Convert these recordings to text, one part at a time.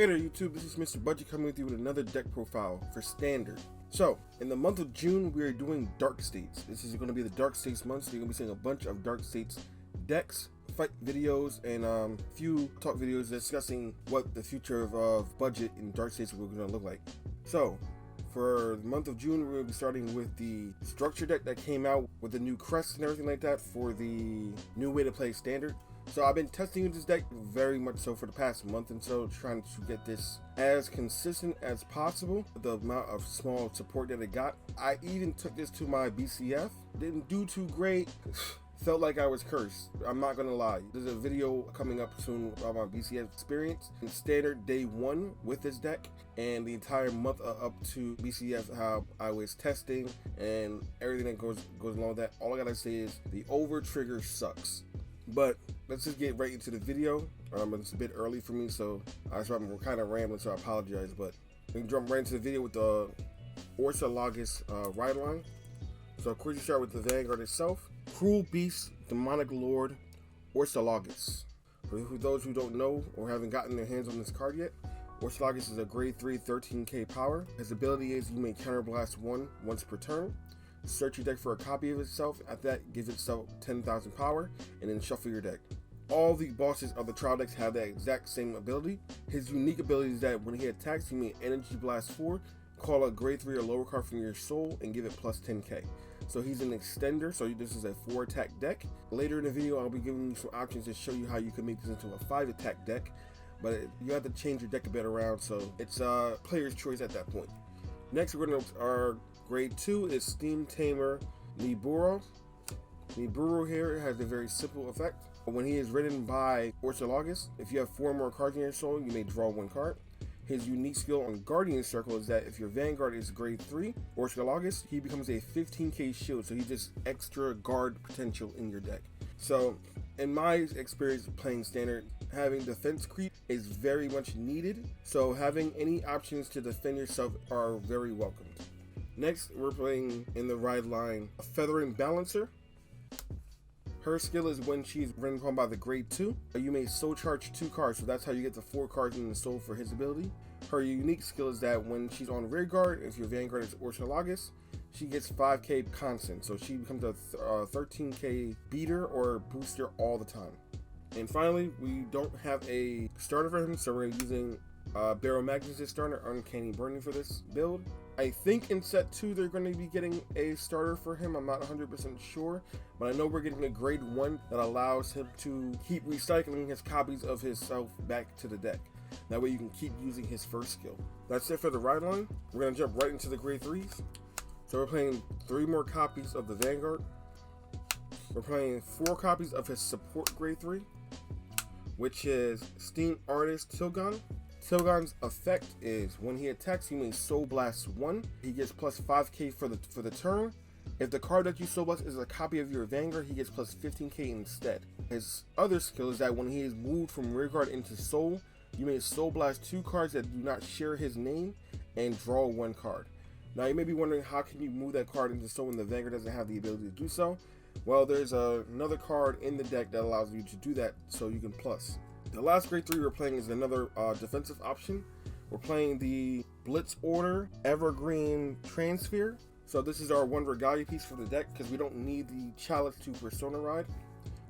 Hey there YouTube, this is Mr. Budget coming with you with another deck profile for Standard. So, in the month of June, we are doing Dark States. This is going to be the Dark States month, so you're going to be seeing a bunch of Dark States decks, fight videos, and a few talk videos discussing what the future of budget in Dark States will going to look like. So, for the month of June, we're going to be starting with the structure deck that came out with the new crests and everything like that for the new way to play Standard. So I've been testing this deck very much so for the past month and so, trying to get this as consistent as possible. The amount of small support that it got. I even took this to my BCF. Didn't do too great. Felt like I was cursed. I'm not gonna lie. There's a video coming up soon about my BCF experience in Standard day 1 with this deck and the entire month up to BCF, how I was testing and everything that goes along with that. All I gotta say is the over trigger sucks. But let's just get right into the video. It's a bit early for me, so I'm kind of rambling, so I apologize. But we can jump right into the video with the Oselargest ride line. So of course you start with the Vanguard itself. Cruel Beast, Demonic Lord, Oselargest. For those who don't know or haven't gotten their hands on this card yet, Oselargest is a grade 3 13k power. His ability is you may counterblast 1 once per turn. Search your deck for a copy of itself. At that, give itself 10,000 power, and then shuffle your deck. All the bosses of the trial decks have that exact same ability. His unique ability is that when he attacks, you may Energy Blast 4, call a grade 3 or lower card from your soul, and give it plus 10k. So he's an extender, so this is a 4 attack deck. Later in the video, I'll be giving you some options to show you how you can make this into a 5 attack deck, but you have to change your deck a bit around, so it's a player's choice at that point. Next, we're going to our grade 2 is Steam Tamer Niburo. Niburo here has a very simple effect. When he is ridden by Oselargest, if you have 4 more cards in your soul, you may draw 1 card. His unique skill on Guardian Circle is that if your Vanguard is grade 3, Oselargest, he becomes a 15k shield, so he just extra guard potential in your deck. So, in my experience playing Standard, having defense creep is very much needed, so having any options to defend yourself are very welcomed. Next, we're playing in the ride line a Feathering Balancer. Her skill is when she's ridden upon by the grade 2, you may soul charge 2 cards, so that's how you get the 4 cards in the soul for his ability. Her unique skill is that when she's on rear guard, if your Vanguard is Oselargest, she gets 5k constant, so she becomes a 13k beater or booster all the time. And finally, we don't have a starter for him, so we're using Barrow Magnus' starter, Uncanny Burning, for this build. I think in set 2 they're going to be getting a starter for him. I'm not 100% sure, but I know we're getting a grade 1 that allows him to keep recycling his copies of himself back to the deck. That way you can keep using his first skill. That's it for the ride line. We're going to jump right into the grade 3s. So we're playing 3 more copies of the Vanguard. We're playing 4 copies of his support grade 3, which is Steam Artist Tilgon. Tilgon's effect is when he attacks, he may Soul Blast 1. He gets plus 5k for the turn. If the card that you Soul Blast is a copy of your Vanguard, he gets plus 15k instead. His other skill is that when he is moved from rear guard into Soul, you may Soul Blast 2 cards that do not share his name and draw 1 card. Now you may be wondering, how can you move that card into Soul when the Vanguard doesn't have the ability to do so? Well, there's another card in the deck that allows you to do that, so you can plus. The last grade 3 we're playing is another defensive option. We're playing the Blitz Order Evergreen Transfer. So this is our 1 Regalia piece for the deck, because we don't need the Chalice to Persona Ride,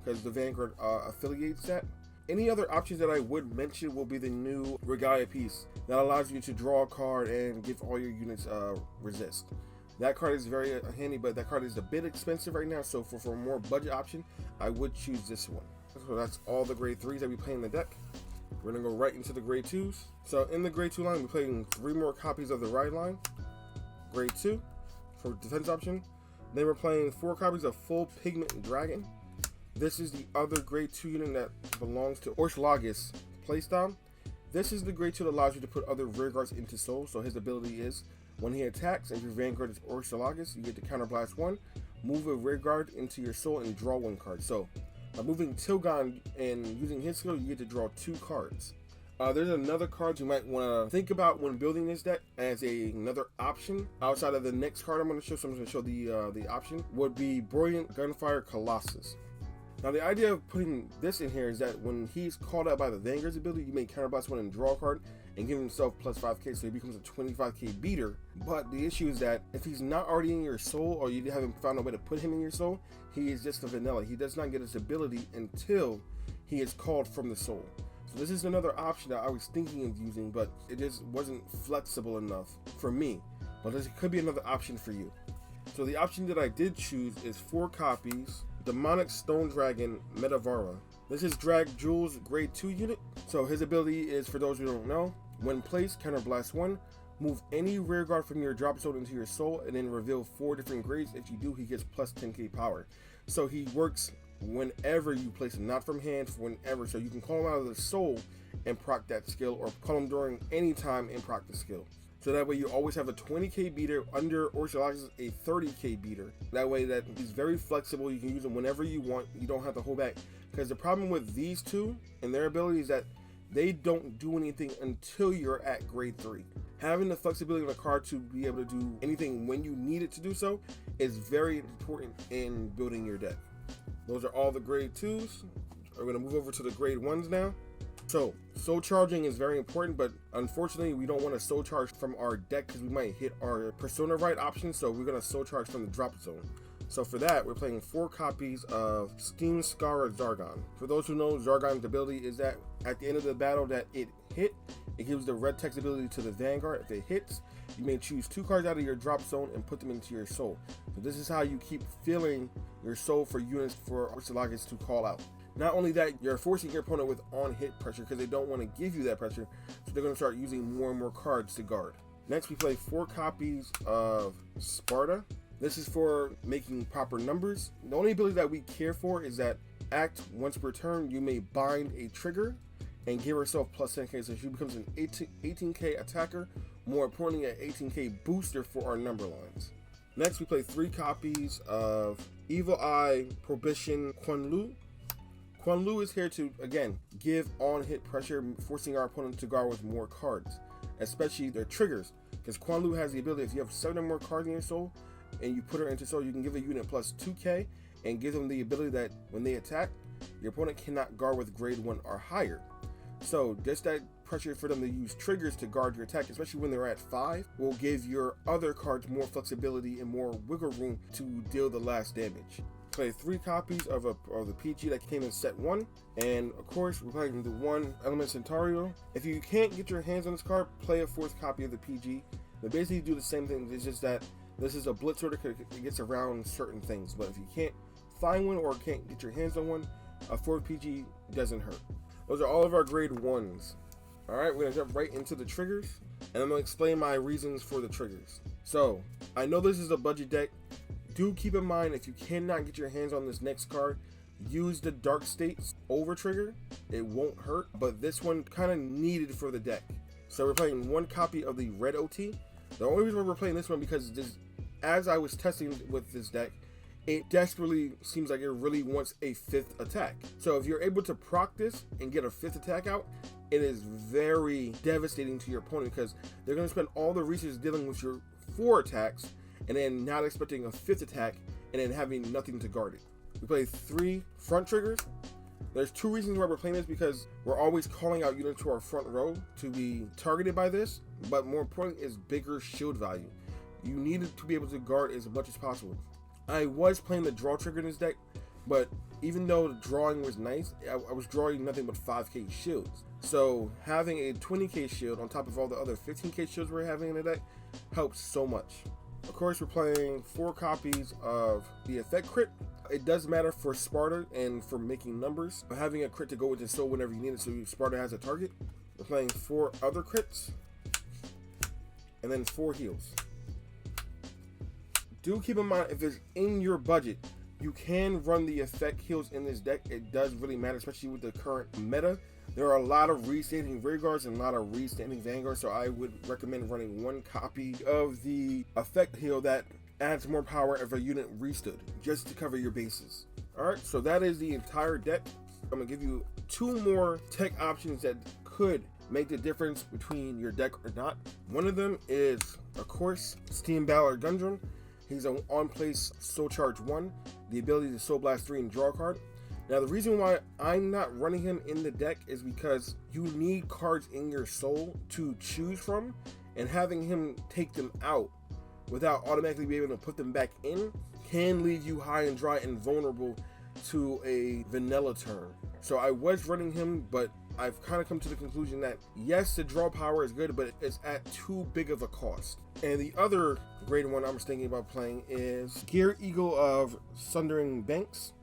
because the Vanguard affiliates that. Any other options that I would mention will be the new Regalia piece that allows you to draw a card and give all your units resist. That card is very handy, but that card is a bit expensive right now, so for a more budget option, I would choose this one. So that's all the grade 3s that we play in the deck. We're going to go right into the grade 2s. So in the grade 2 line, we're playing 3 more copies of the ride line. Grade 2 for defense option. Then we're playing 4 copies of Full Pigment Dragon. This is the other grade 2 unit that belongs to Oselargest playstyle. This is the grade 2 that allows you to put other rear guards into soul. So his ability is when he attacks and your Vanguard is Oselargest, you get to counterblast 1, move a rear guard into your soul, and draw 1 card. So by moving Tilgon and using his skill, you get to draw 2 cards. There's another card you might want to think about when building this deck as another option outside of the next card I'm going to show. So I'm going to show the option would be Brilliant Gunfire Colossus. Now the idea of putting this in here is that when he's called out by the Vanguard's ability, you may counterblast one and draw a card and give himself plus 5k, so he becomes a 25k beater. But the issue is that if he's not already in your soul, or you haven't found a way to put him in your soul, he is just a vanilla. He does not get his ability until he is called from the soul. So this is another option that I was thinking of using, but it just wasn't flexible enough for me. But this could be another option for you. So the option that I did choose is 4 copies, Demonic Stone Dragon Metavara. This is Drag Jules grade 2 unit. So his ability is, for those who don't know, when placed, counterblast 1, move any rear guard from your drop zone into your soul, and then reveal 4 different grades. If you do, he gets plus 10k power. So he works whenever you place him, not from hand, whenever. So you can call him out of the soul and proc that skill, or call him during any time and proc the skill. So that way you always have a 20k beater under Oselargest, a 30k beater. That way that he's very flexible. You can use him whenever you want. You don't have to hold back. Because the problem with these two and their ability is that they don't do anything until you're at grade 3. Having the flexibility on the card to be able to do anything when you need it to do so is very important in building your deck. Those are all the grade 2s. We're going to move over to the grade 1s now. So, soul charging is very important, but unfortunately we don't want to soul charge from our deck because we might hit our persona right option, so we're going to soul charge from the drop zone. So for that, we're playing 4 copies of Steam Scar Zargon. For those who know, Zargon's ability is that at the end of the battle that it hit, it gives the red text ability to the Vanguard. If it hits, you may choose 2 cards out of your drop zone and put them into your soul. So this is how you keep filling your soul for units for Oselargest to call out. Not only that, you're forcing your opponent with on-hit pressure because they don't want to give you that pressure, so they're going to start using more and more cards to guard. Next, we play 4 copies of Sparta. This is for making proper numbers. The only ability that we care for is that act once per turn, you may bind a trigger and give herself plus 10k, so she becomes an 18k attacker, more importantly an 18k booster for our number lines. Next, we play 3 copies of Evil Eye Prohibition Quan Lu. Quan Lu is here to, again, give on-hit pressure, forcing our opponent to guard with more cards, especially their triggers, because Quan Lu has the ability, if you have 7 or more cards in your soul, and you put her into soul, you can give a unit plus 2k, and give them the ability that when they attack, your opponent cannot guard with grade 1 or higher. So just that pressure for them to use triggers to guard your attack, especially when they're at 5, will give your other cards more flexibility and more wiggle room to deal the last damage. Play 3 copies of the PG that came in set 1, and of course we're playing the 1 Element Centauro. If you can't get your hands on this card, play a 4th copy of the PG. They basically do the same thing. It's just that this is a blitz order because it gets around certain things, but if you can't find one or can't get your hands on one, a 4th PG doesn't hurt. Those are all of our grade 1s. Alright, we're going to jump right into the triggers, and I'm going to explain my reasons for the triggers. So, I know this is a budget deck. Do keep in mind, if you cannot get your hands on this next card, use the Dark States over trigger. It won't hurt, but this one kind of needed for the deck. So we're playing 1 copy of the Red OT. The only reason we're playing this one because this, as I was testing with this deck, it desperately seems like it really wants a 5th attack. So if you're able to proc this and get a 5th attack out, it is very devastating to your opponent because they're going to spend all the resources dealing with your 4 attacks and then not expecting a 5th attack and then having nothing to guard it. We play 3 front triggers. There's 2 reasons why we're playing this, because we're always calling out units to our front row to be targeted by this, but more importantly is bigger shield value. You need to be able to guard as much as possible. I was playing the draw trigger in this deck, but even though the drawing was nice, I was drawing nothing but 5k shields. So having a 20k shield on top of all the other 15k shields we're having in the deck helps so much. Of course, we're playing 4 copies of the effect crit. It does matter for Sparta and for making numbers, but having a crit to go with the soul whenever you need it, so Sparta has a target. We're playing 4 other crits, and then 4 heals. Do keep in mind, if it's in your budget, you can run the effect heals in this deck. It does really matter, especially with the current meta. There are a lot of restanding rear guards and a lot of restanding vanguards, so I would recommend running 1 copy of the effect heal that adds more power if a unit restood, just to cover your bases. Alright, so that is the entire deck. I'm going to give you 2 more tech options that could make the difference between your deck or not. One of them is, of course, Steam Ballard Gundren. He's an on-place Soul Charge 1, the ability to Soul Blast 3 and draw a card. Now, the reason why I'm not running him in the deck is because you need cards in your soul to choose from, and having him take them out without automatically being able to put them back in can leave you high and dry and vulnerable to a vanilla turn. So I was running him, but I've kind of come to the conclusion that yes, the draw power is good, but it's at too big of a cost. And the other grade 1 I'm thinking about playing is Gear Eagle of Sundering Banks.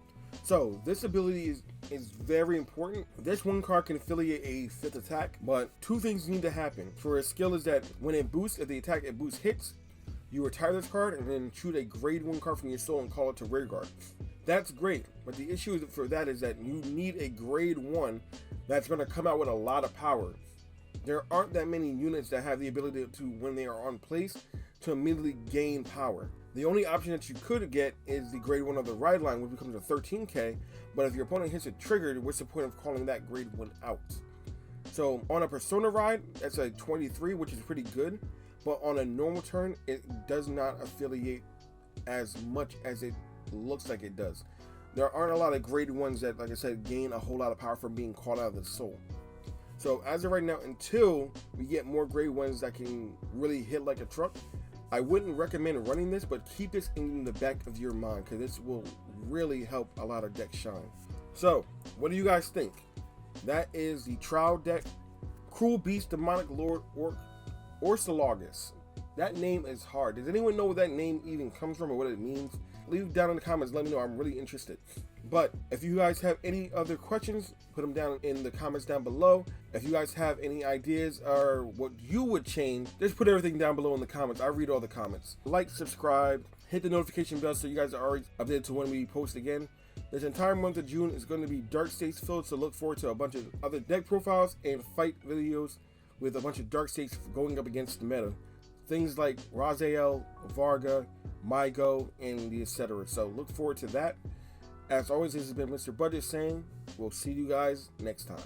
So this ability is very important. This one card can affiliate a 5th attack, but two things need to happen. For a skill is that when it boosts, if the attack it boosts hits, you retire this card and then choose a grade 1 card from your soul and call it to rear guard. That's great, but the issue for that is that you need a grade 1 that's going to come out with a lot of power. There aren't that many units that have the ability to, when they are on place, to immediately gain power. The only option that you could get is the grade 1 of the ride line, which becomes a 13k, but if your opponent hits a trigger, what's the point of calling that grade 1 out? So on a Persona ride, that's a 23, which is pretty good, but on a normal turn, it does not affiliate as much as it looks like it does. There aren't a lot of grade 1s that, like I said, gain a whole lot of power from being called out of the soul. So as of right now, until we get more grade 1s that can really hit like a truck, I wouldn't recommend running this, but keep this in the back of your mind because this will really help a lot of decks shine. So what do you guys think? That is the trial deck, Cruel Beast, Demonic Lord, Oselargest. That name is hard. Does anyone know where that name even comes from or what it means? Leave it down in the comments. Let me know. I'm really interested. But if you guys have any other questions, put them down in the comments down below. If you guys have any ideas or what you would change, just put everything down below in the comments. I read all the comments. Like, subscribe, hit the notification bell so you guys are already updated to when we post again. This entire month of June is going to be Dark States filled, so look forward to a bunch of other deck profiles and fight videos with a bunch of Dark States going up against the meta. Things like Raziel, Varga, Mygo, and the etc. So look forward to that. As always, this has been Mr. Budget saying, we'll see you guys next time.